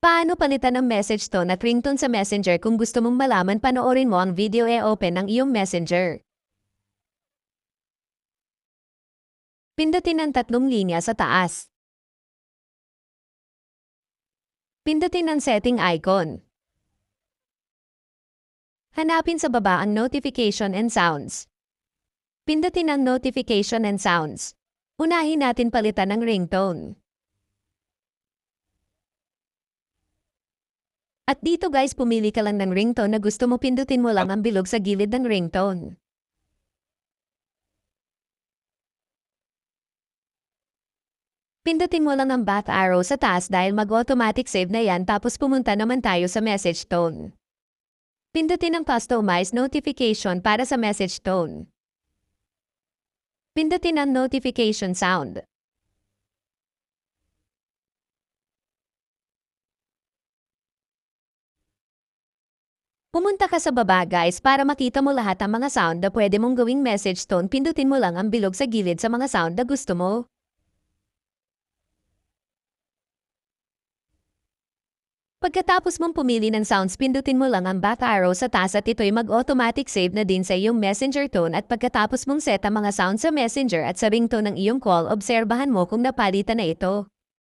Paano palitan ang message tone at ringtone sa Messenger kung gusto mong malaman panoorin mo ang video open ang iyong Messenger? Pindutin ang tatlong linya sa taas. Pindutin ang setting icon. Hanapin sa baba ang notification and sounds. Pindutin ang notification and sounds. Unahin natin palitan ang ringtone. At dito guys, pumili ka lang ng ringtone na gusto mo, pindutin mo lang ang bilog sa gilid ng ringtone. Pindutin mo lang ang back arrow sa taas dahil mag-automatic save na yan, tapos pumunta naman tayo sa message tone. Pindutin ang customize notification para sa message tone. Pindutin ang notification sound. Pumunta ka sa baba guys para makita mo lahat ang mga sound na pwede mong gawing message tone. Pindutin mo lang ang bilog sa gilid sa mga sound na gusto mo. Pagkatapos mong pumili ng sounds, pindutin mo lang ang back arrow sa taas at ito'y mag-automatic save na din sa iyong messenger tone. At pagkatapos mong set ang mga sounds sa messenger at sa ringtone ng iyong call, obserbahan mo kung napalitan na ito.